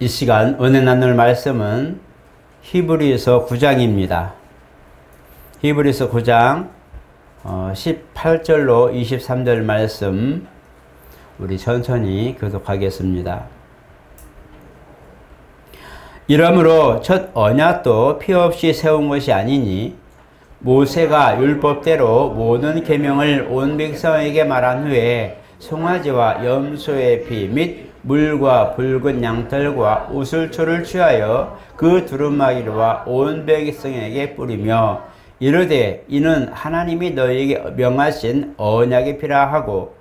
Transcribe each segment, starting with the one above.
이 시간 은혜 나눌 말씀은 히브리서 9장입니다. 히브리서 9장 18절로 23절 말씀 우리 천천히 교독하겠습니다. 이러므로 첫 언약도 피 없이 세운 것이 아니니 모세가 율법대로 모든 계명을 온 백성에게 말한 후에 송아지와 염소의 피 및 물과 붉은 양털과 우슬초를 취하여 그 두루마기와 온 백성에게 뿌리며 이르되 이는 하나님이 너희에게 명하신 언약의 피라 하고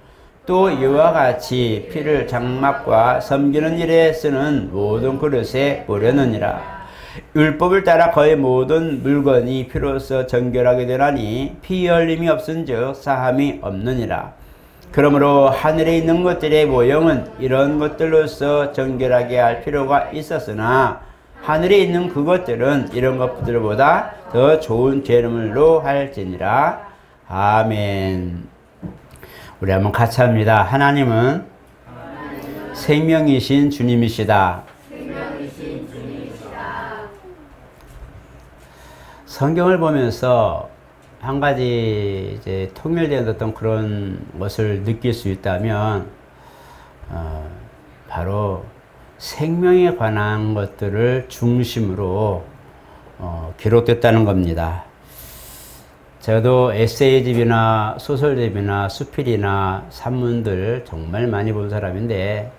또 이와 같이 피를 장막과 섬기는 일에 쓰는 모든 그릇에 뿌렸느니라. 율법을 따라 거의 모든 물건이 피로써 정결하게 되나니 피 흘림이 없은즉 사함이 없느니라. 그러므로 하늘에 있는 것들의 모형은 이런 것들로서 정결하게 할 필요가 있었으나 하늘에 있는 그것들은 이런 것들보다 더 좋은 제물로 할지니라. 아멘. 우리 한번 같이 합니다. 하나님은 생명이신 주님이시다. 성경을 보면서 한 가지 이제 통일된 어떤 그런 것을 느낄 수 있다면 바로 생명에 관한 것들을 중심으로 기록됐다는 겁니다. 저도 에세이집이나 소설집이나 수필이나 산문들 정말 많이 본 사람인데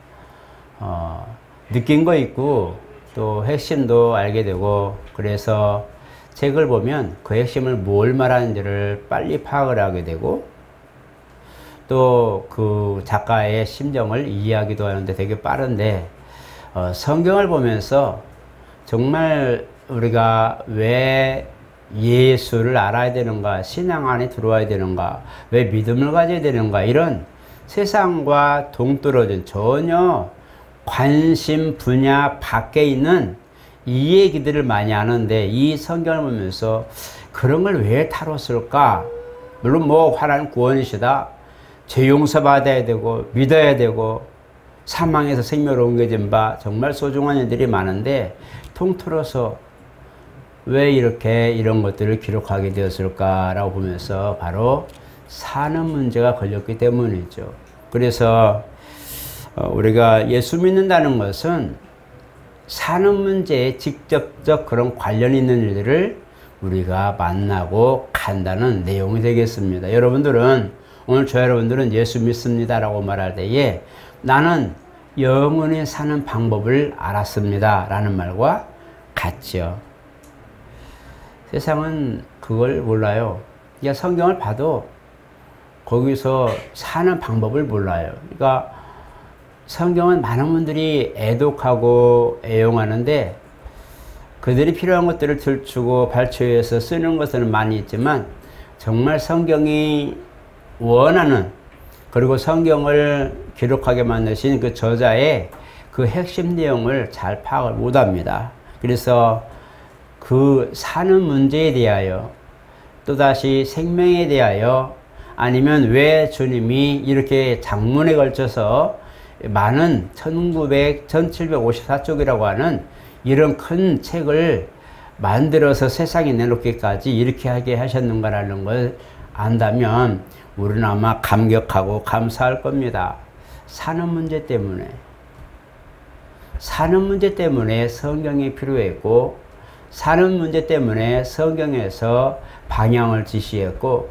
느낀 거 있고 또 핵심도 알게 되고 그래서 책을 보면 그 핵심을 뭘 말하는지를 빨리 파악을 하게 되고 또 그 작가의 심정을 이해하기도 하는데 되게 빠른데 성경을 보면서 정말 우리가 왜 예수를 알아야 되는가, 신앙 안에 들어와야 되는가, 왜 믿음을 가져야 되는가 이런 세상과 동떨어진 전혀 관심 분야 밖에 있는 이 얘기들을 많이 하는데 이 성경을 보면서 그런 걸 왜 다뤘을까? 물론 뭐 하나님 구원이시다. 죄 용서받아야 되고 믿어야 되고 사망에서 생명으로 옮겨진 바 정말 소중한 일들이 많은데 통틀어서 왜 이렇게 이런 것들을 기록하게 되었을까라고 보면서 바로 사는 문제가 걸렸기 때문이죠. 그래서 우리가 예수 믿는다는 것은 사는 문제에 직접적 그런 관련 있는 일들을 우리가 만나고 간다는 내용이 되겠습니다. 여러분들은 오늘 저 여러분들은 예수 믿습니다 라고 말할 때에 나는 영원히 사는 방법을 알았습니다 라는 말과 같죠. 세상은 그걸 몰라요. 그러니까 성경을 봐도 거기서 사는 방법을 몰라요. 그러니까 성경은 많은 분들이 애독하고 애용하는데 그들이 필요한 것들을 들추고 발췌해서 쓰는 것은 많이 있지만 정말 성경이 원하는 그리고 성경을 기록하게 만드신 그 저자의 그 핵심 내용을 잘 파악을 못합니다. 그래서 그 사는 문제에 대하여 또다시 생명에 대하여 아니면 왜 주님이 이렇게 장문에 걸쳐서 많은 1754쪽이라고 하는 이런 큰 책을 만들어서 세상에 내놓기까지 이렇게 하게 하셨는가라는 걸 안다면 우리는 아마 감격하고 감사할 겁니다. 사는 문제 때문에 성경이 필요했고 사는 문제 때문에 성경에서 방향을 지시했고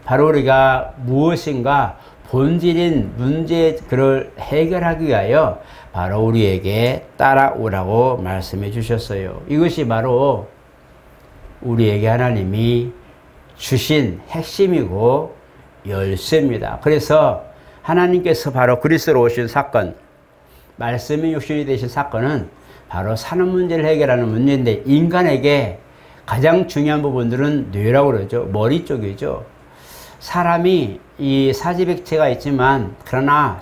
바로 우리가 무엇인가 본질인 문제를 해결하기 위하여 바로 우리에게 따라오라고 말씀해 주셨어요. 이것이 바로 우리에게 하나님이 주신 핵심이고 열쇠입니다. 그래서 하나님께서 바로 그리스도로 오신 사건, 말씀이 육신이 되신 사건은 바로 사는 문제를 해결하는 문제인데 인간에게 가장 중요한 부분들은 뇌라고 그러죠. 머리 쪽이죠. 사람이 이 사지백체가 있지만 그러나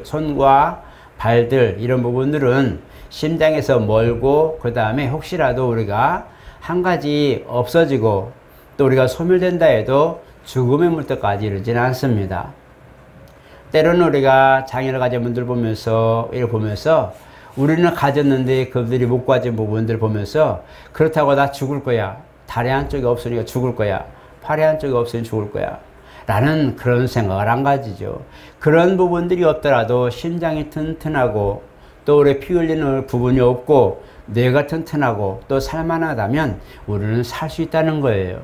손과 발들 이런 부분들은 심장에서 멀고 그 다음에 혹시라도 우리가 한 가지 없어지고 또 우리가 소멸된다 해도 죽음의 물때까지 이르지는 않습니다. 때로는 우리가 장애를 가진 분들 보면서 이걸 보면서 우리는 가졌는데 그들이 못 가진 부분들 보면서 그렇다고 나 죽을 거야. 다리 한쪽이 없으니까 죽을 거야. 팔이 한쪽이 없으니 죽을 거야. 라는 그런 생각을 안 가지죠. 그런 부분들이 없더라도 심장이 튼튼하고 또 우리 피 흘리는 부분이 없고 뇌가 튼튼하고 또 살만하다면 우리는 살 수 있다는 거예요.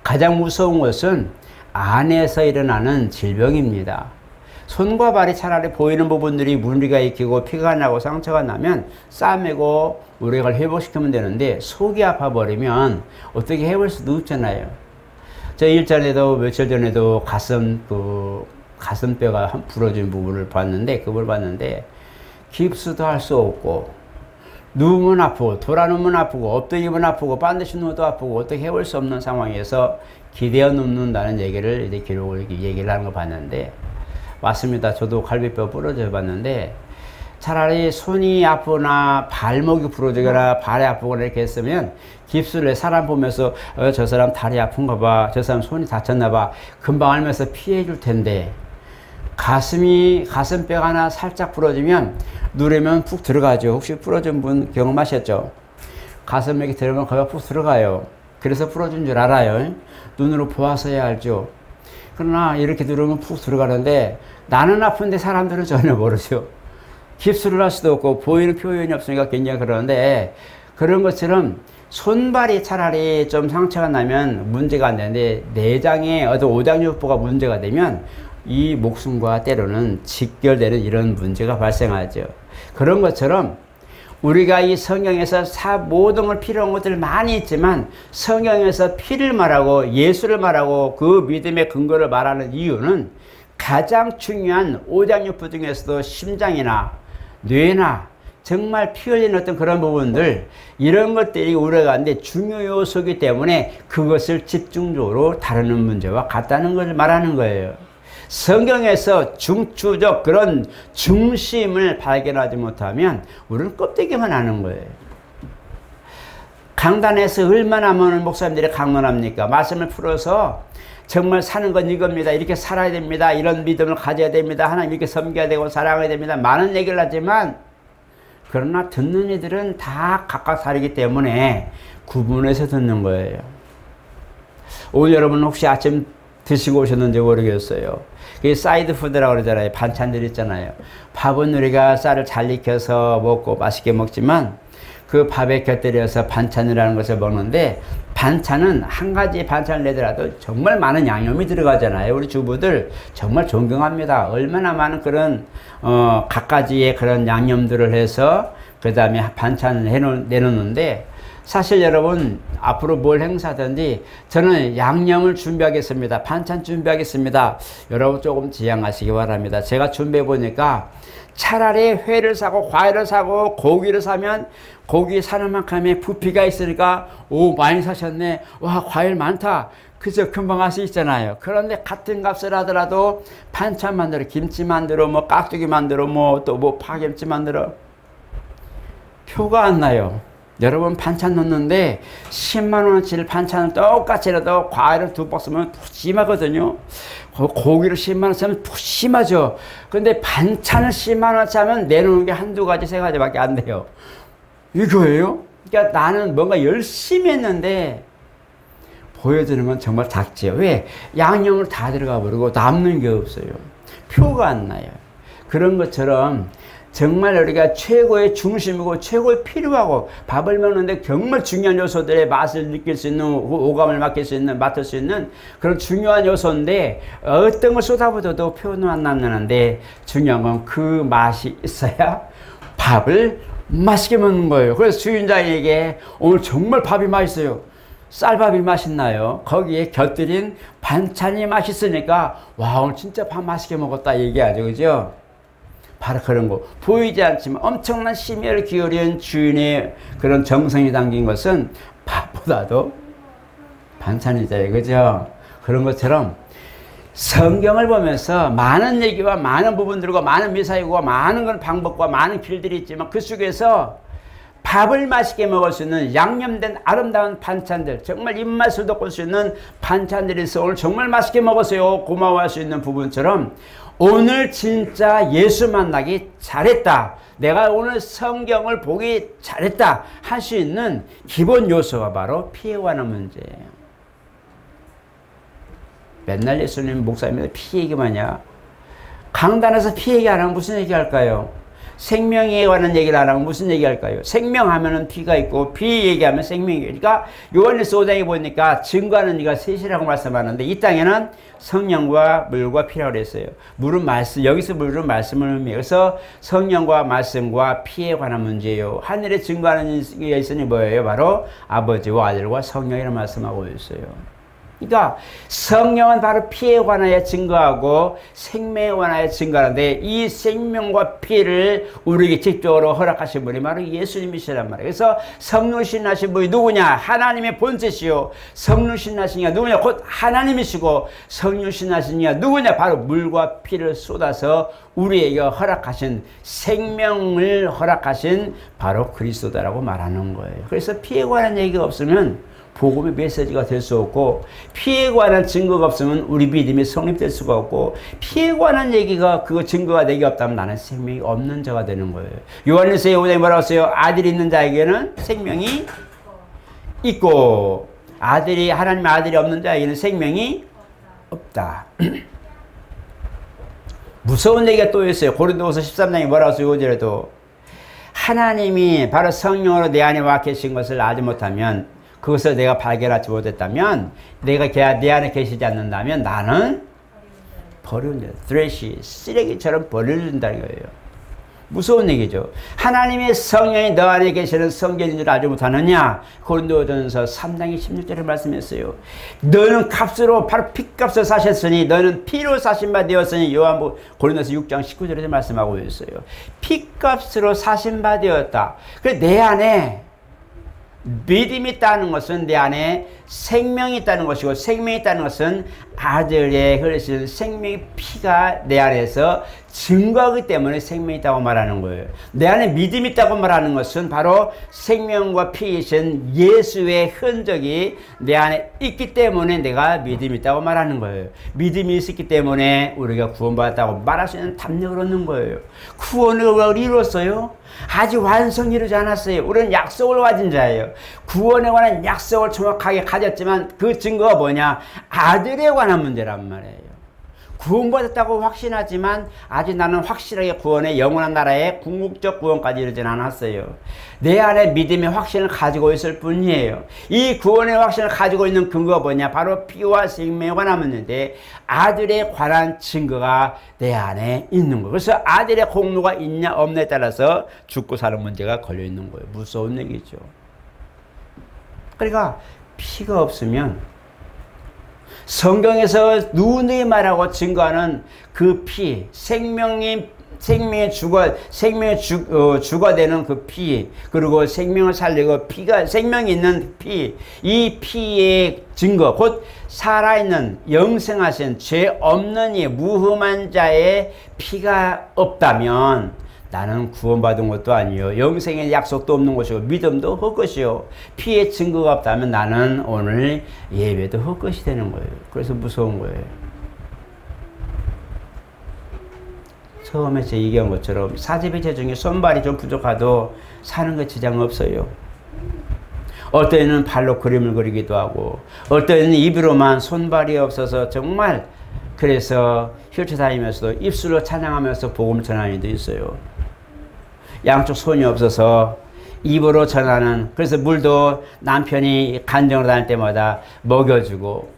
가장 무서운 것은 안에서 일어나는 질병입니다. 손과 발이 차라리 보이는 부분들이 무리가 익히고 피가 나고 상처가 나면 싸매고 우리가 회복시키면 되는데 속이 아파버리면 어떻게 해볼 수도 없잖아요. 저 일전에도 며칠 전에도 가슴뼈가 부러진 부분을 봤는데 그걸 봤는데 깁스도 할 수 없고 누우면 아프고 돌아누면 아프고 엎드리면 아프고 반드시 누워도 아프고 어떻게 해볼 수 없는 상황에서 기대어 눕는다는 얘기를 이제 기록을 얘기를 하는 거 봤는데 맞습니다. 저도 갈비뼈 부러져 봤는데 차라리 손이 아프거나 발목이 부러지거나 발이 아프거나 이렇게 했으면 깁스를 사람 보면서 저 사람 다리 아픈가 봐, 저 사람 손이 다쳤나 봐 금방 알면서 피해 줄 텐데 가슴뼈가 하나 살짝 부러지면 누르면 푹 들어가죠. 혹시 부러진 분 경험하셨죠? 가슴에 이렇게 들어가면 거기가 푹 들어가요. 그래서 부러진 줄 알아요. 눈으로 보아서야 알죠. 그러나 이렇게 누르면 푹 들어가는데 나는 아픈데 사람들은 전혀 모르죠. 깁스를 할 수도 없고 보이는 표현이 없으니까 굉장히 그러는데 그런 것처럼 손발이 차라리 좀 상처가 나면 문제가 안 되는데 내장에 어떤 오장육부가 문제가 되면 이 목숨과 때로는 직결되는 이런 문제가 발생하죠. 그런 것처럼 우리가 이 성경에서 모든 걸 필요한 것들 많이 있지만 성경에서 피를 말하고 예수를 말하고 그 믿음의 근거를 말하는 이유는 가장 중요한 오장육부 중에서도 심장이나 뇌나 정말 피 흘리는 어떤 그런 부분들 이런 것들이 우리가 가는데 중요 요소이기 때문에 그것을 집중적으로 다루는 문제와 같다는 걸 말하는 거예요. 성경에서 중추적 그런 중심을 발견하지 못하면 우리는 껍데기만 하는 거예요. 강단에서 얼마나 많은 목사님들이 강론합니까? 말씀을 풀어서 정말 사는 건 이겁니다. 이렇게 살아야 됩니다. 이런 믿음을 가져야 됩니다. 하나님 이렇게 섬겨야 되고 사랑해야 됩니다. 많은 얘기를 하지만 그러나 듣는 이들은 다 각각 다르기 때문에 구분해서 듣는 거예요. 오늘 여러분 혹시 아침 드시고 오셨는지 모르겠어요. 그 사이드 푸드라고 그러잖아요. 반찬들 있잖아요. 밥은 우리가 쌀을 잘 익혀서 먹고 맛있게 먹지만 그 밥에 곁들여서 반찬이라는 것을 먹는데 반찬은 한 가지 반찬을 내더라도 정말 많은 양념이 들어가잖아요. 우리 주부들 정말 존경합니다. 얼마나 많은 그런 갖가지의 그런 양념들을 해서 그 다음에 반찬을 내놓는데 사실 여러분 앞으로 뭘 행사하든지 저는 양념을 준비하겠습니다. 반찬 준비하겠습니다. 여러분 조금 지양하시기 바랍니다. 제가 준비해 보니까 차라리 회를 사고 과일을 사고 고기를 사면 고기 사는 만큼의 부피가 있으니까 오 많이 사셨네. 와 과일 많다. 그저 금방 할 수 있잖아요. 그런데 같은 값을 하더라도 반찬 만들어 김치 만들어 뭐 깍두기 만들어 뭐 또 뭐 파김치 만들어 표가 안 나요. 여러분 반찬 넣는데 10만원어치를 반찬을 똑같이 해도 과일을 2박 쓰면 푸짐하거든요. 고기를 10만원 쓰면 푸짐하죠. 근데 반찬을 10만원어치 하면 내놓는 게 한두 가지 세 가지밖에 안 돼요. 이거예요? 그러니까 나는 뭔가 열심히 했는데 보여주는 건 정말 작지요. 왜? 양념을 다 들어가 버리고 남는 게 없어요. 표가 안 나요. 그런 것처럼 정말 우리가 최고의 중심이고 최고의 필요하고 밥을 먹는데 정말 중요한 요소들의 맛을 느낄 수 있는 오감을 맡을 수 있는 그런 중요한 요소인데 어떤 걸 쏟아부어도 표현은 안 나는데 중요한 건 그 맛이 있어야 밥을 맛있게 먹는 거예요. 그래서 주인장에게 오늘 정말 밥이 맛있어요. 쌀밥이 맛있나요? 거기에 곁들인 반찬이 맛있으니까 와 오늘 진짜 밥 맛있게 먹었다 얘기하죠. 그죠? 바로 그런 거 보이지 않지만 엄청난 심혈을 기울인 주인의 그런 정성이 담긴 것은 밥보다도 반찬이잖아요. 그죠? 그런 것처럼 성경을 보면서 많은 얘기와 많은 부분들과 많은 미사이고 많은 건 방법과 많은 길들이 있지만 그 속에서 밥을 맛있게 먹을 수 있는 양념된 아름다운 반찬들 정말 입맛을 돋굴 수 있는 반찬들이 있어 오늘 정말 맛있게 먹었어요 고마워할 수 있는 부분처럼 오늘 진짜 예수 만나기 잘했다. 내가 오늘 성경을 보기 잘했다. 할 수 있는 기본 요소가 바로 피해 관한 문제예요. 맨날 예수님 목사님들 피 얘기만 하냐? 강단에서 피 얘기 안 하면 무슨 얘기 할까요? 생명에 관한 얘기를 안 하면 무슨 얘기 할까요? 생명하면은 피가 있고 피 얘기하면 생명이. 그러니까 요한일서 5장에 보니까 증거하는 이가 셋이라고 말씀하는데 이 땅에는 성령과 물과 피라고 그랬어요. 물은 말씀, 여기서 물은 말씀을 의미해요. 그래서 성령과 말씀과 피에 관한 문제예요. 하늘에 증거하는 게 있으니 뭐예요? 바로 아버지와 아들과 성령이라는 말씀하고 있어요. 그러니까 성령은 바로 피에 관하여 증거하고 생명에 관하여 증거하는데 이 생명과 피를 우리에게 직접적으로 허락하신 분이 바로 예수님이시란 말이에요. 그래서 성령신 하신 분이 누구냐? 하나님의 본체시요. 성령신 하신 이가 누구냐? 곧 하나님이시고 성령신 하신 이가 누구냐? 바로 물과 피를 쏟아서 우리에게 허락하신 생명을 허락하신 바로 그리스도다라고 말하는 거예요. 그래서 피에 관한 얘기가 없으면 복음의 메시지가 될 수 없고 피에 관한 증거가 없으면 우리 믿음이 성립될 수가 없고 피에 관한 얘기가 그 증거가 내게 없다면 나는 생명이 없는 자가 되는 거예요. 요한일서 5장에 뭐라고 했어요? 아들이 있는 자에게는 생명이 있고 하나님의 아들이 없는 자에게는 생명이 없다. 무서운 얘기가 또 있어요. 고린도후서 13장에 뭐라고 했어요? 5절에도 하나님이 바로 성령으로 내 안에 와 계신 것을 알지 못하면 그것을 내가 발견하지 못했다면 내가 내 안에 계시지 않는다면 나는 버려진다. 트래시, 쓰레기처럼 버려진다는 거예요. 무서운 얘기죠. 하나님의 성령이 너 안에 계시는 성경인 줄 알지 못하느냐? 고린도전서 3장 16절에 말씀했어요. 너는 값으로 바로 피값을 사셨으니 너는 피로 사신 바 되었으니 고린도서 6장 19절에 말씀하고 있어요. 피값으로 사신 바 되었다. 그래서 내 안에 믿음이 있다는 것은 내 안에 생명이 있다는 것이고 생명이 있다는 것은 아들의 흐르시는 생명의 피가 내 안에서 증거하기 때문에 생명이 있다고 말하는 거예요. 내 안에 믿음이 있다고 말하는 것은 바로 생명과 피이신 예수의 흔적이 내 안에 있기 때문에 내가 믿음이 있다고 말하는 거예요. 믿음이 있었기 때문에 우리가 구원받았다고 말할 수 있는 담력을 얻는 거예요. 구원을 이뤘어요? 아직 완성이 이루지 않았어요. 우리는 약속을 가진 자예요. 구원에 관한 약속을 정확하게 가졌지만 그 증거가 뭐냐? 아들에 관한 문제란 말이에요. 구원받았다고 확신하지만 아직 나는 확실하게 구원의 영원한 나라의 궁극적 구원까지 이르진 않았어요. 내 안에 믿음의 확신을 가지고 있을 뿐이에요. 이 구원의 확신을 가지고 있는 근거가 뭐냐? 바로 피와 생명에 관한 문제인데 아들에 관한 증거가 내 안에 있는 거예요. 그래서 아들의 공로가 있냐 없냐에 따라서 죽고 사는 문제가 걸려 있는 거예요. 무서운 얘기죠. 그러니까 피가 없으면 성경에서 누누이 말하고 증거하는 그 피, 생명의 주가 되는 그 피, 그리고 생명을 살리고 생명이 있는 피, 이 피의 증거, 곧 살아있는 영생하신 죄 없는 이 무흠한 자의 피가 없다면 나는 구원받은 것도 아니요 영생의 약속도 없는 것이고 믿음도 헛것이요 피의 증거가 없다면 나는 오늘 예배도 헛것이 되는 거예요. 그래서 무서운 거예요. 처음에 제 얘기한 것처럼 사제비 체중에 손발이 좀 부족하도 사는 것 지장 없어요. 어떤 때는 발로 그림을 그리기도 하고 어떤 때는 입으로만 손발이 없어서 정말 그래서 휠체어 다니면서도 입술로 찬양하면서 복음을 전하는 이도 있어요. 양쪽 손이 없어서 입으로 전하는, 그래서 물도 남편이 간정으로 다닐 때마다 먹여주고,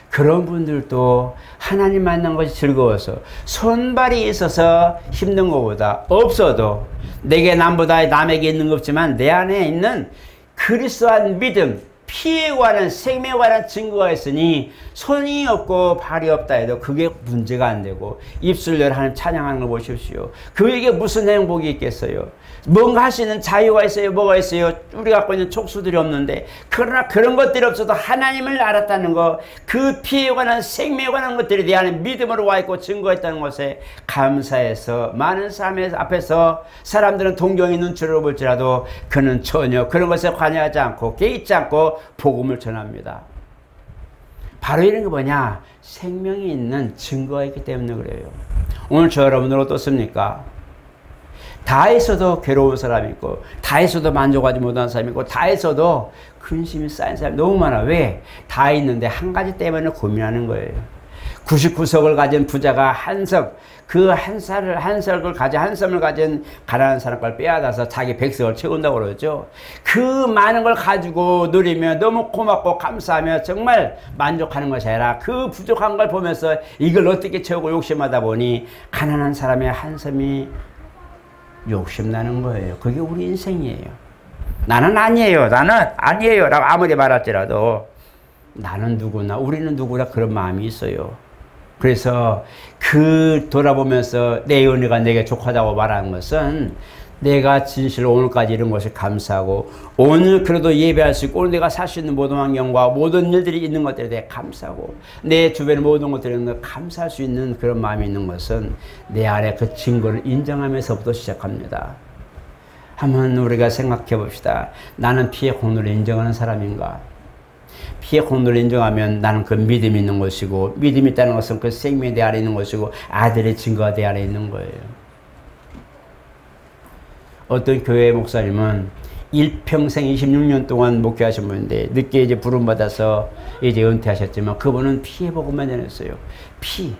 그런 분들도 하나님 만난 것이 즐거워서 손발이 있어서 힘든 것보다 없어도 내게 남보다 남에게 있는 것 없지만 내 안에 있는 그리스도한 믿음, 피에 관한 생명에 관한 증거가 있으니 손이 없고 발이 없다 해도 그게 문제가 안 되고 입술로 하는 찬양하는 걸 보십시오. 그에게 무슨 행복이 있겠어요? 뭔가 할 수 있는 자유가 있어요? 뭐가 있어요? 우리가 갖고 있는 촉수들이 없는데, 그러나 그런 것들이 없어도 하나님을 알았다는 것, 그 피에 관한 생명에 관한 것들이 내 안에 믿음으로 와 있고 증거했다는 것에 감사해서 많은 사람 앞에서 사람들은 동경의 눈치로 볼지라도 그는 전혀 그런 것에 관여하지 않고 개의치 않고 복음을 전합니다. 바로 이런 게 뭐냐? 생명이 있는 증거가 있기 때문에 그래요. 오늘 저 여러분들 어떻습니까? 다 했어도 괴로운 사람이 있고, 다 했어도 만족하지 못하는 사람이 있고, 다 했어도 근심이 쌓인 사람이 너무 많아. 왜? 다 있는데 한 가지 때문에 고민하는 거예요. 99석을 가진 부자가 한 석, 그 한 석을 가진, 한 섬을 가진 가난한 사람 걸 빼앗아서 자기 100석을 채운다고 그러죠. 그 많은 걸 가지고 누리며 너무 고맙고 감사하며 정말 만족하는 것이 아니라 그 부족한 걸 보면서 이걸 어떻게 채우고 욕심하다 보니 가난한 사람의 한 섬이 욕심나는 거예요. 그게 우리 인생이에요. 나는 아니에요. 나는 아니에요. 라고 아무리 말할지라도 나는 누구나, 우리는 누구나 그런 마음이 있어요. 그래서 그 돌아보면서 내 은혜가 내게 족하다고 말하는 것은 내가 진실로 오늘까지 이런 것을 감사하고 오늘 그래도 예배할 수 있고 오늘 내가 살 수 있는 모든 환경과 모든 일들이 있는 것들에 대해 감사하고 내 주변의 모든 것들에 대해 감사할 수 있는 그런 마음이 있는 것은 내 안에 그 증거를 인정하면서부터 시작합니다. 한번 우리가 생각해 봅시다. 나는 피의 공로를 인정하는 사람인가? 피의 공로를 인정하면 나는 그 믿음이 있는 것이고 믿음이 있다는 것은 그 생명이 내 안에 있는 것이고 아들의 증거가 내 안에 있는 거예요. 어떤 교회 목사님은 일평생 26년 동안 목회하신 분인데 늦게 이제 부름받아서 이제 은퇴하셨지만 그분은 피의 복음만 전했어요. 피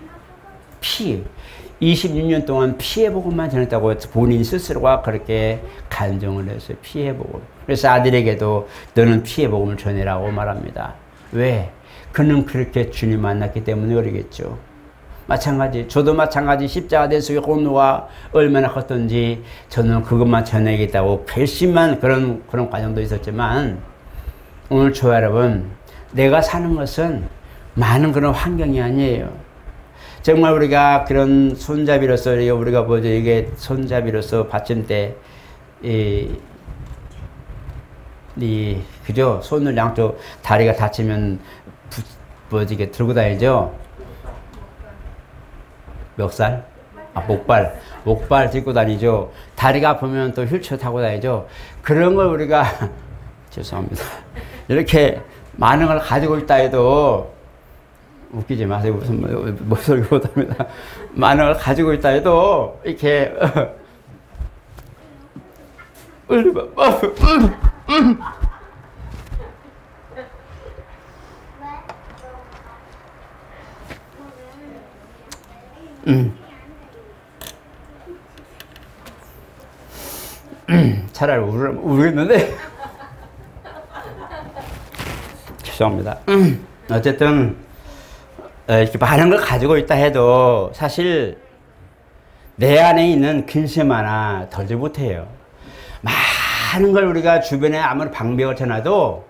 26년 동안 피의 복음만 전했다고 본인 스스로가 그렇게 간증을 했어요. 피의 복음. 그래서 아들에게도 너는 피의 복음을 전해라고 말합니다. 왜? 그는 그렇게 주님 만났기 때문에 그러겠죠. 마찬가지, 저도 마찬가지 십자가 대속의 공로가 얼마나 컸던지 저는 그것만 전해야겠다고 결심한 그런 과정도 있었지만 오늘 저와 여러분, 내가 사는 것은 많은 그런 환경이 아니에요. 정말 우리가 그런 손잡이로서 우리가 뭐죠? 이게 손잡이로서 받침대 그죠? 손을 양쪽 다리가 다치면 뭐지 이게 들고 다니죠? 멱살? 목발 들고 다니죠. 다리가 아프면 또 휠체어 타고 다니죠. 그런 걸 우리가 죄송합니다. 이렇게 많은 걸 가지고 있다 해도 웃기지 마세요. 무슨 소리 못합니다. 많은 걸 가지고 있다 해도 이렇게 차라리 울겠는데 죄송합니다. 어쨌든 이렇게 많은 걸 가지고 있다 해도 사실 내 안에 있는 근심 하나 덜지 못해요. 많은 걸 우리가 주변에 아무리 방벽을 쳐놔도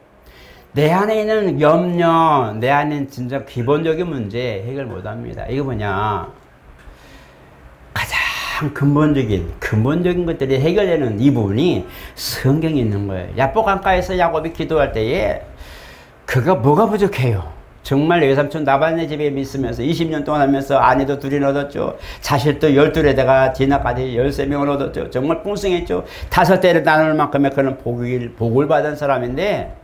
내 안에 있는 염려, 내 안에 있는 진짜 기본적인 문제 해결 못합니다. 이거 뭐냐? 가장 근본적인 것들이 해결되는 이 부분이 성경에 있는 거예요. 야복 강가에서 야곱이 기도할 때에 그가 뭐가 부족해요? 정말 외삼촌 나반네 집에 있으면서 20년 동안 하면서 아내도 둘이 얻었죠. 자식도 12에다가 디나까지 13명을 얻었죠. 정말 풍성했죠. 5대를 나눌 만큼의 그런 복을 받은 사람인데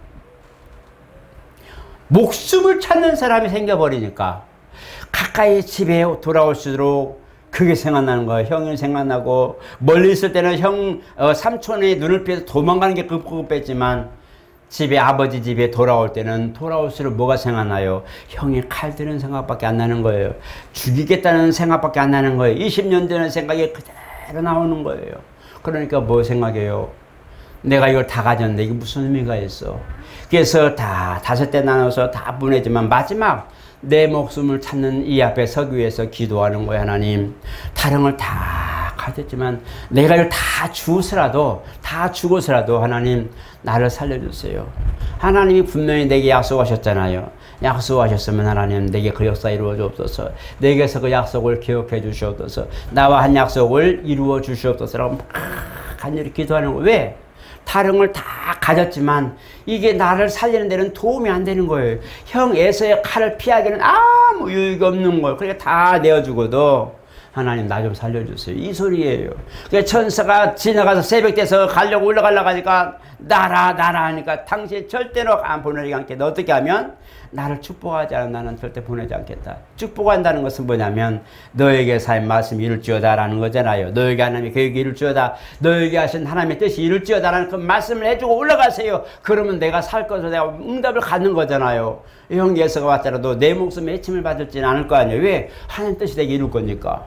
목숨을 찾는 사람이 생겨버리니까 가까이 집에 돌아올수록 그게 생각나는 거예요. 형이 생각나고 멀리 있을 때는 삼촌의 눈을 피해서 도망가는 게 급급했지만 집에 아버지 집에 돌아올 때는 돌아올수록 뭐가 생각나요? 형이 칼 드는 생각밖에 안 나는 거예요. 죽이겠다는 생각밖에 안 나는 거예요. 20년 전의 생각이 그대로 나오는 거예요. 그러니까 뭐 생각해요? 내가 이걸 다 가졌는데 이게 무슨 의미가 있어? 그래서 다 5대 나눠서 다 보내지만 마지막 내 목숨을 찾는 이 앞에 서기 위해서 기도하는 거예요. 하나님, 다른 걸 다 가졌지만 내가 이걸 다 죽어서라도 하나님 나를 살려주세요. 하나님이 분명히 내게 약속하셨잖아요. 약속하셨으면 하나님 내게 그 역사 이루어 주옵소서. 내게서 그 약속을 기억해 주시옵소서. 나와 한 약속을 이루어 주시옵소서라고 간절히 기도하는 거예요. 왜? 다른 걸 다 가졌지만 이게 나를 살리는 데는 도움이 안 되는 거예요. 형 에서의 칼을 피하기는 아무 유익이 없는 거예요. 그러니까 다 내어주고도 하나님 나 좀 살려주세요. 이 소리예요. 그러니까 천사가 지나가서 새벽 돼서 가려고 올라가려고 하니까 나라 하니까 당신 절대로 안 보내지 않게 너 어떻게 하면 나를 축복하지 않으면 나는 절대 보내지 않겠다. 축복한다는 것은 뭐냐면 너에게 사인 말씀이 이룰지어다 라는 거잖아요. 너에게 하나님의 계획이 이룰지어다. 너에게 하신 하나님의 뜻이 이룰지어다 라는 그 말씀을 해주고 올라가세요. 그러면 내가 살 것을 내가 응답을 갖는 거잖아요. 형 예수가 왔더라도 내 목숨에 해침을 받을지는 않을 거 아니에요. 왜? 하나님 뜻이 되게 이룰 거니까.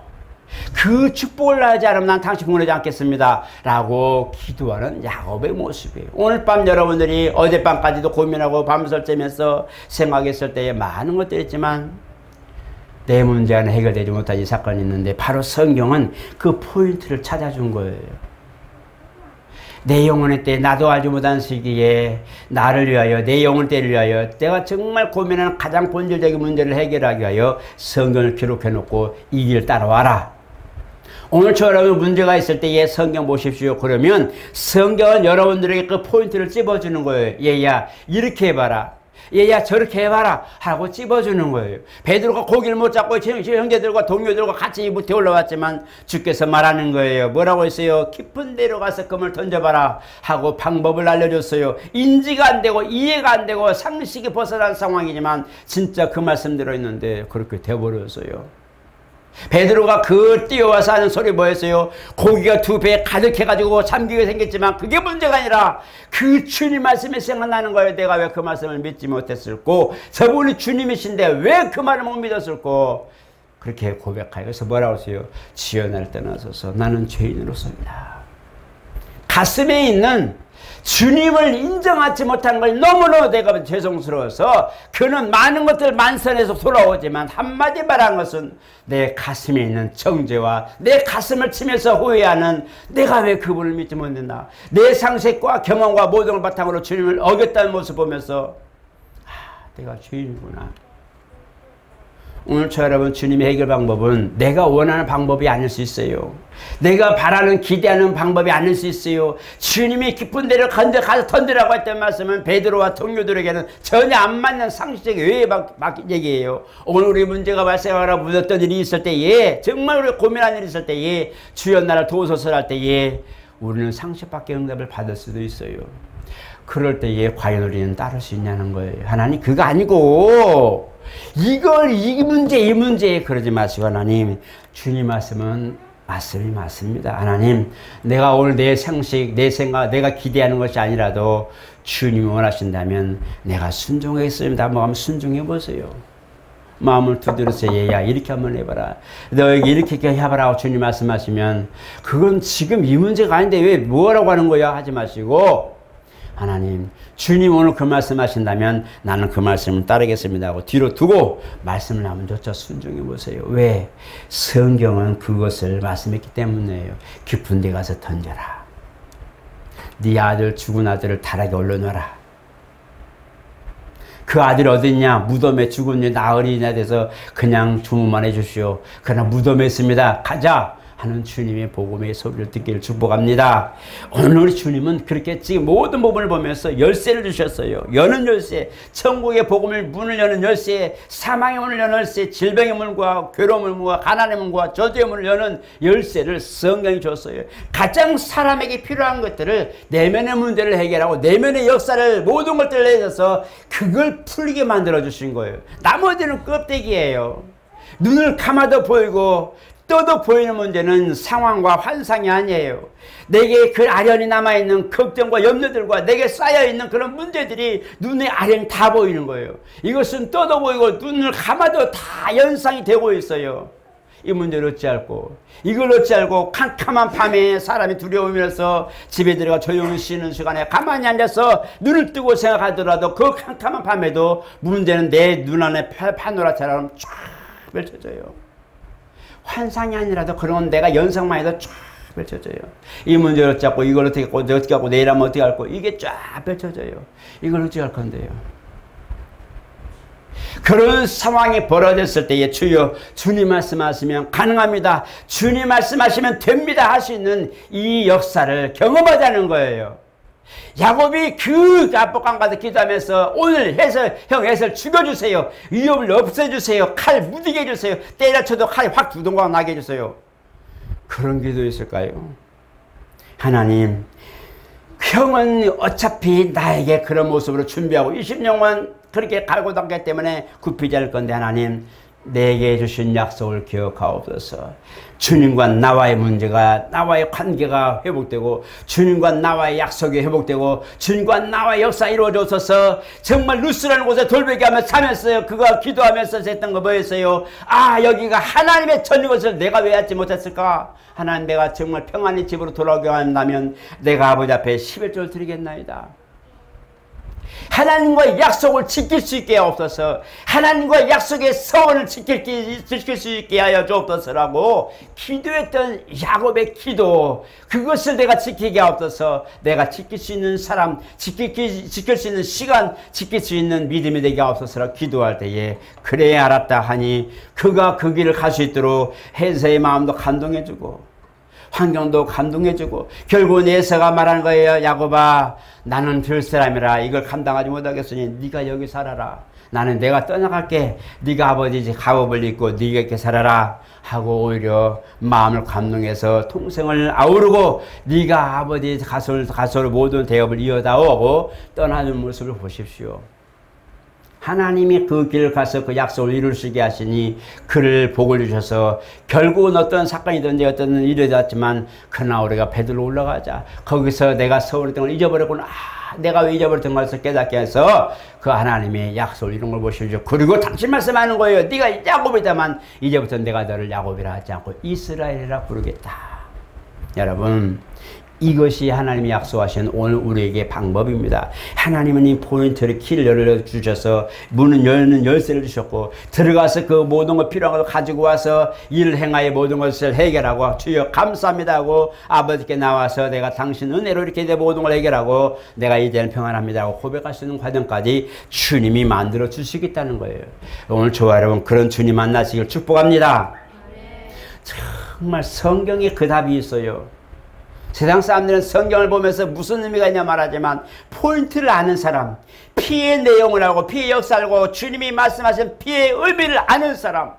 그 축복을 하지 않으면 난 당신 보내지 않겠습니다 라고 기도하는 야곱의 모습이에요. 오늘 밤 여러분들이 어젯밤까지도 고민하고 밤설 째면서 생각했을 때에 많은 것들이 있지만 내 문제는 해결되지 못한 이 사건이 있는데 바로 성경은 그 포인트를 찾아준 거예요. 내 영혼의 때 나도 알지 못한 시기에 나를 위하여 내 영혼의 때를 위하여 내가 정말 고민하는 가장 본질적인 문제를 해결하기 위하여 성경을 기록해 놓고 이 길 따라와라. 오늘처럼 문제가 있을 때에 성경 보십시오. 그러면 성경은 여러분들에게 그 포인트를 찝어주는 거예요. 얘야 이렇게 해봐라. 얘야 저렇게 해봐라 하고 찝어주는 거예요. 베드로가 고기를 못 잡고 형제들과 동료들과 같이 이부터 올라왔지만 주께서 말하는 거예요. 뭐라고 했어요? 깊은 데로 가서 금을 던져봐라 하고 방법을 알려줬어요. 인지가 안 되고 이해가 안 되고 상식이 벗어난 상황이지만 진짜 그 말씀대로 있는데 그렇게 돼버렸어요. 베드로가 그 뛰어와서 하는 소리 뭐였어요? 고기가 2배에 가득해가지고 잠기게 생겼지만 그게 문제가 아니라 그 주님 말씀이 생각나는 거예요. 내가 왜 그 말씀을 믿지 못했을꼬? 저분이 주님이신데 왜 그 말을 못 믿었을꼬? 그렇게 고백하여 그래서 뭐라고 했어요? 주여 나를 떠나소서 나는 죄인으로서입니다. 가슴에 있는 주님을 인정하지 못한 걸 너무너무 내가 죄송스러워서 그는 많은 것들 만선해서 돌아오지만 한마디 말한 것은 내 가슴에 있는 정죄와 내 가슴을 치면서 후회하는 내가 왜 그분을 믿지 못했나. 내 상식과 경험과 모든 걸 바탕으로 주님을 어겼다는 모습 보면서 내가 죄인이구나. 오늘 저 여러분 주님의 해결 방법은 내가 원하는 방법이 아닐 수 있어요. 내가 바라는 기대하는 방법이 아닐 수 있어요. 주님이 깊은 데를 가서 던지라고 했던 말씀은 베드로와 동료들에게는 전혀 안 맞는 상식적인 외의 얘기예요. 오늘 우리 문제가 발생하라 묻었던 일이 있을 때에 정말 우리 고민한 일이 있을 때에 주여 나를 도우소서 할 때에 우리는 상식밖에 응답을 받을 수도 있어요. 그럴 때에 과연 우리는 따를 수 있냐는 거예요. 하나님 그거 아니고 이 문제 그러지 마시고 하나님 주님 말씀은 말씀이 맞습니다. 하나님 내가 오늘 내 상식 내 생각 내가 기대하는 것이 아니라도 주님이 원하신다면 내가 순종하겠습니다. 한번 순종해 보세요. 마음을 두드려서 얘야 이렇게 한번 해봐라. 너에게 이렇게 해봐라 주님 말씀하시면 그건 지금 이 문제가 아닌데 왜 뭐라고 하는 거야 하지 마시고 하나님 주님 오늘 그 말씀하신다면 나는 그 말씀을 따르겠습니다 하고 뒤로 두고 말씀을 한번 조차 순종해 보세요. 왜? 성경은 그것을 말씀했기 때문이에요. 깊은 데 가서 던져라. 네 아들 죽은 아들을 다락에 올려놔라. 그 아들이 어딨냐? 무덤에 죽은 나으리나 돼서 그냥 주문만 해주시오. 그러나 무덤에 있습니다. 가자. 하는 주님의 복음의 소리를 듣기를 축복합니다. 오늘 우리 주님은 그렇게 지금 모든 부분을 보면서 열쇠를 주셨어요. 여는 열쇠, 천국의 복음을 문을 여는 열쇠, 사망의 문을 여는 열쇠, 질병의 문과 괴로움의 문과 가난의 문과 저주의 문을 여는 열쇠를 성경이 줬어요. 가장 사람에게 필요한 것들을 내면의 문제를 해결하고 내면의 역사를 모든 것들을 내셔서 그걸 풀리게 만들어 주신 거예요. 나머지는 껍데기예요. 눈을 감아도 보이고 떠도 보이는 문제는 상황과 환상이 아니에요. 내게 그 아련히 남아있는 걱정과 염려들과 내게 쌓여있는 그런 문제들이 눈에 아련히 다 보이는 거예요. 이것은 떠도 보이고 눈을 감아도 다 연상이 되고 있어요. 이 문제를 어찌할꼬 이걸 어찌알고 캄캄한 밤에 사람이 두려우면서 집에 들어가 조용히 쉬는 시간에 가만히 앉아서 눈을 뜨고 생각하더라도 그 캄캄한 밤에도 문제는 내 눈 안에 파노라처럼 쫙 펼쳐져요. 환상이 아니라도 그런 내가 연상만 해도 쫙 펼쳐져요. 이 문제를 어쩌고 이걸 어떻게 하고 내일 하면 어떻게 할 거 이게 쫙 펼쳐져요. 이걸 어떻게 할 건데요. 그런 상황이 벌어졌을 때에 주여 주님 말씀하시면 가능합니다. 주님 말씀하시면 됩니다 할 수 있는 이 역사를 경험하자는 거예요. 야곱이 그 압박감 가서 기도하면서 오늘 형 해설 죽여주세요. 위협을 없애주세요. 칼 무디게 해주세요. 때려쳐도 칼이 확 두동강 나게 해주세요. 그런 기도 있을까요? 하나님 형은 어차피 나에게 그런 모습으로 준비하고 20년간 그렇게 갈고 닦기 때문에 굽히지 않을 건데 하나님 내게 주신 약속을 기억하옵소서. 주님과 나와의 문제가 나와의 관계가 회복되고 주님과 나와의 약속이 회복되고 주님과 나와의 역사 이루어져서 정말 루스라는 곳에 돌베개하며 자면서 그가 기도하면서 했던 거 뭐였어요? 아 여기가 하나님의 전인 것을 내가 왜 알지 못했을까? 하나님 내가 정말 평안히 집으로 돌아오게 한다면 내가 아버지 앞에 11조를 드리겠나이다. 하나님과의 약속을 지킬 수 있게 하옵소서. 하나님과의 약속의 서원을 지킬 수 있게 하여 주옵소서라고 기도했던 야곱의 기도, 그것을 내가 지키게 하옵소서. 내가 지킬 수 있는 사람, 지킬 수 있는 시간, 지킬 수 있는 믿음이 되게 하옵소서라 기도할 때에 그래 알았다 하니 그가 그 길을 갈 수 있도록 해서의 마음도 감동해주고 환경도 감동해주고 결국은 에서가 말하는 거예요. 야곱아 나는 들 사람이라 이걸 감당하지 못하겠으니 네가 여기 살아라. 나는 내가 떠나갈게. 네가 아버지 갑옷을 입고 네가 이렇게 살아라 하고 오히려 마음을 감동해서 통생을 아우르고 네가 아버지 가솔 모든 대업을 이어다오고 떠나는 모습을 보십시오. 하나님이 그 길을 가서 그 약속을 이룰 수 있게 하시니 그를 복을 주셔서 결국은 어떤 사건이든지 어떤 일이 되었지만 그러나 우리가 배들로 올라가자. 거기서 내가 서울에 있던 걸 잊어버렸구나. 내가 왜 잊어버렸던 것을 깨닫게 해서 그 하나님의 약속을 이룬 걸 보시죠. 그리고 당신 말씀하는 거예요. 네가 야곱이다만 이제부터 내가 너를 야곱이라 하지 않고 이스라엘이라 부르겠다. 여러분 이것이 하나님이 약속하신 오늘 우리에게 방법입니다. 하나님은 이 포인트를 키를 열어주셔서 문은 열는 열쇠를 주셨고 들어가서 그 모든 것 필요한 것을 가지고 와서 일을 행하여 모든 것을 해결하고 주여 감사합니다 하고 아버지께 나와서 내가 당신 은혜로 이렇게 내 모든 걸 해결하고 내가 이제는 평안합니다 하고 고백할 수 있는 과정까지 주님이 만들어 주시겠다는 거예요. 오늘 저와 여러분 그런 주님 만나시길 축복합니다. 정말 성경에 그 답이 있어요. 세상 사람들은 성경을 보면서 무슨 의미가 있냐 말하지만 포인트를 아는 사람, 피의 내용을 알고 피의 역사를 알고 주님이 말씀하신 피의 의미를 아는 사람,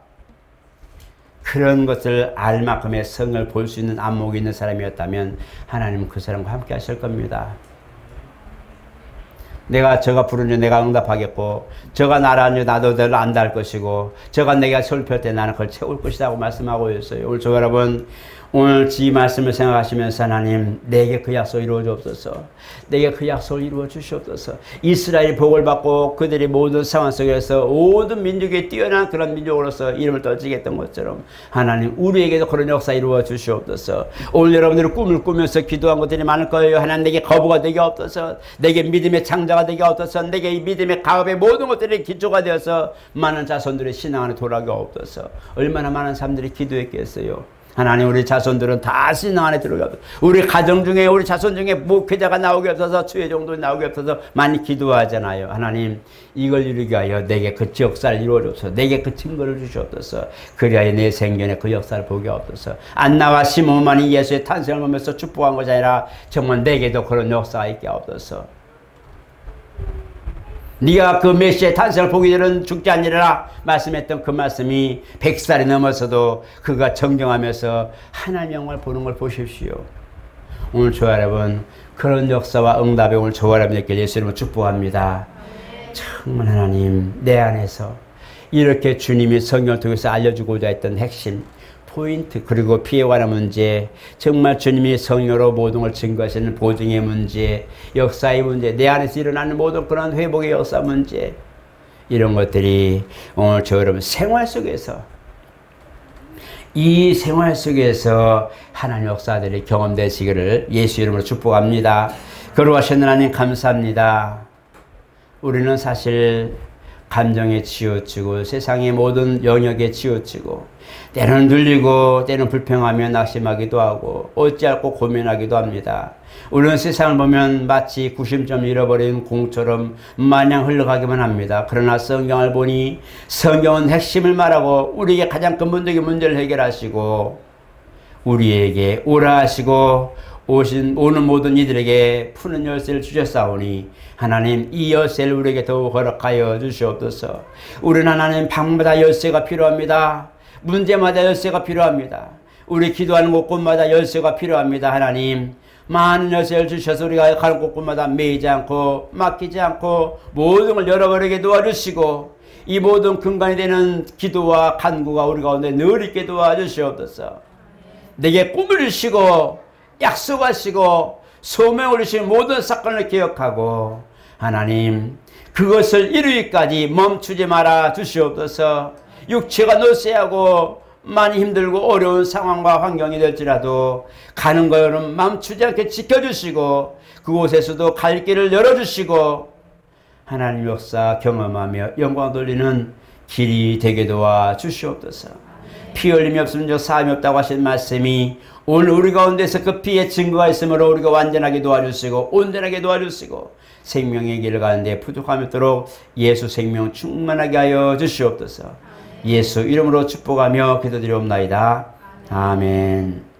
그런 것을 알 만큼의 성을 볼 수 있는 안목이 있는 사람이었다면 하나님은 그 사람과 함께 하실 겁니다. 저가 부르니 내가 응답하겠고 저가 나라니 나도 늘 안다 할 것이고 저가 내가 설교할 때 나는 그걸 채울 것이다 고 말씀하고 있어요. 오늘 저 여러분 오늘 이 말씀을 생각하시면서 하나님 내게 그 약속 이루어 주옵소서. 내게 그 약속을 이루어 주시옵소서. 이스라엘이 복을 받고 그들이 모든 상황 속에서 모든 민족이 뛰어난 그런 민족으로서 이름을 떨치게 했던 것처럼 하나님 우리에게도 그런 역사 이루어 주시옵소서. 오늘 여러분들이 꿈을 꾸면서 기도한 것들이 많을 거예요. 하나님 내게 거부가 되게 없어서 내게 믿음의 창자가 되게 없어서 내게 이 믿음의 가업의 모든 것들이 기초가 되어서 많은 자손들의 신앙 안에 돌아가게 없어서 얼마나 많은 사람들이 기도했겠어요. 하나님 우리 자손들은 다 신앙 안에 들어가고 우리 가정 중에 우리 자손 중에 목회자가 나오게 없어서 주의 정도 나오게 없어서 많이 기도하잖아요. 하나님 이걸 이루게 하여 내게 그 역사를 이루어줘서 내게 그 증거를 주시옵소서. 그리하여 내 생전에 그 역사를 보게 없어서 안나와 시몬만이 예수의 탄생을 보면서 축복한 것이 아니라 정말 내게도 그런 역사가 있게 없어서 네가 그 메시아의 탄생을 보기 전에는 죽지 않으리라 말씀했던 그 말씀이 100살이 넘어서도 그가 정정하면서 하나님의 영광을 보는 걸 보십시오. 오늘 저와 여러분 그런 역사와 응답에 오늘 저와 여러분에게 예수 이름으로 축복합니다. 정말 하나님 내 안에서 이렇게 주님이 성경을 통해서 알려주고자 했던 핵심 포인트 그리고 피해 관한 문제 정말 주님이 성령으로 모든 걸 증거하시는 보증의 문제 역사의 문제 내 안에서 일어나는 모든 그런 회복의 역사 문제 이런 것들이 오늘 저 여러분 생활 속에서 이 생활 속에서 하나님 역사들이 경험되시기를 예수 이름으로 축복합니다. 거룩하신 하나님 감사합니다. 우리는 사실 감정에 치우치고 세상의 모든 영역에 치우치고 때는 눌리고 때는 불평하며 낙심하기도 하고 어찌할꼬 고민하기도 합니다. 우리는 세상을 보면 마치 구심점 잃어버린 공처럼 마냥 흘러가기만 합니다. 그러나 성경을 보니 성경은 핵심을 말하고 우리에게 가장 근본적인 문제를 해결하시고 우리에게 오라 하시고 오는 모든 이들에게 푸는 열쇠를 주셨사오니 하나님 이 열쇠를 우리에게 더욱 허락하여 주시옵소서. 우리는 하나님 방마다 열쇠가 필요합니다. 문제마다 열쇠가 필요합니다. 우리 기도하는 곳곳마다 열쇠가 필요합니다. 하나님 많은 열쇠를 주셔서 우리가 가는 곳곳마다 매이지 않고 막히지 않고 모든 걸 열어버리게 도와주시고 이 모든 근간이 되는 기도와 간구가 우리 가운데 늘 있게 도와주시옵소서. 내게 꿈을 주시고 약속하시고 소명을 주신 모든 사건을 기억하고 하나님 그것을 이루기까지 멈추지 말아 주시옵소서. 육체가 노쇠하고 많이 힘들고 어려운 상황과 환경이 될지라도 가는 거는 멈추지 않게 지켜주시고 그곳에서도 갈 길을 열어주시고 하나님 역사 경험하며 영광 돌리는 길이 되게 도와 주시옵소서. 피 흘림이 없으면 저 사함이 없다고 하신 말씀이 오늘 우리 가운데서 그 피의 증거가 있으므로 우리가 완전하게 도와주시고 온전하게 도와주시고 생명의 길을 가는데 부족함이 없도록 예수 생명 충만하게 하여 주시옵소서. 예수 이름으로 축복하며 기도드리옵나이다. 아멘.